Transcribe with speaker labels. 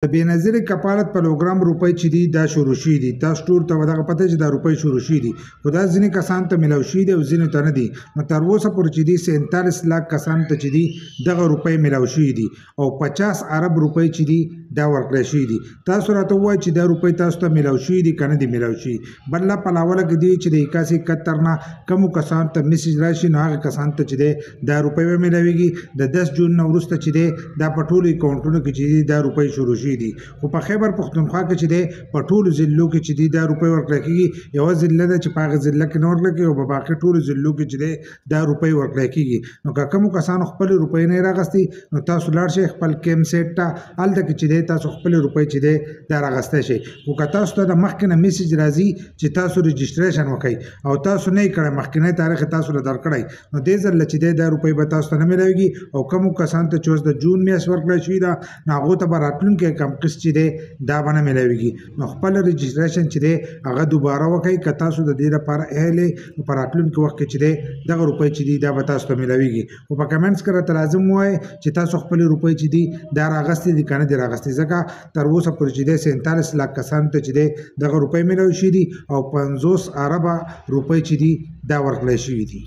Speaker 1: د بېنظیرې کفالت پروګرام روپۍ چې دي دا شروع شوي دي. تاسو ټول ته به دغه پته چې دا روپۍ شروع شوي دي، خو دا ځینې کسانو ته میلاو شوي دي او ځینو ته نه دي. نو تر اوسه پورې چې دي 47 لاک کسانو ته چې دي دغه روپۍ میلاو شوي دي او 50 ارب روپۍ چې دي دا ورکړی شوي دي. تاسو راته ووایئ چې دا روپۍ تاسو ته میلاو شوي دي که نه دي میلاو شوي. بل لا په لاوله کې دي چې د 8171 نه کمو کسانو ته میسج راشي نو هغه کسانو ته چې دی دا روپۍ به میلاویږي. د 10 جون نه وروسته چې دی دا په ټولو اکاونټونو کې چې دي دا روپۍ شروع شوي دي. خو په خیبر پښتونخوا کې چې دی په ټولو ضلعو کې چې دي دا روپۍ ورکړی کېږي. یوه ضلع ده چې په هغه ضلع کې نه ورکړی کېږي او په باقي ټولو ضلعو کې چې دی دا روپۍ ورکړی کېږي. نو که کومو کسانو خپلې روپۍ نه یې راغستې نو تاسو لاړ شئ خپل کیم سیټ ته، هلته کې چې دی تاسو خپلې روپۍ چې دی دا راغستی شئ. خو که تاسو ته د مخکې نه میسج راځي چې تاسو رجسټریشن وکئ او تاسو نه یې کړی، مخکینی تاریخ یې تاسو له درکړی، نو دې ځل چې دی دا روپۍ به تاسو ته نه میلاویږي. او کومو کسانو ته چې اوس د جون میاشت ورکړی شوي ده نو هغو ته به راتلونکی کم قسط چې دی دا به نه میلاویږي. نو خپل رجسټریشن چې دی هغه دوباره وکئ که تاسو د دې لپاره اهل یې. نو په راتلونکي وخت کې چې دی دغه روپۍ چې دي دا به تاسو ته میلاویږي. خو په کمنټس کې راته لازم ووایئ چې تاسو خپلې روپۍ چې دي دا راغستې دي که نه دي راغستې، ځکه تر اوسه پورې چې دی 47 لاک کسانو ته چې دی دغه روپۍ میلاوي شوي دي او 50 اربه روپۍ چې دي دا ورکړی شوي دي.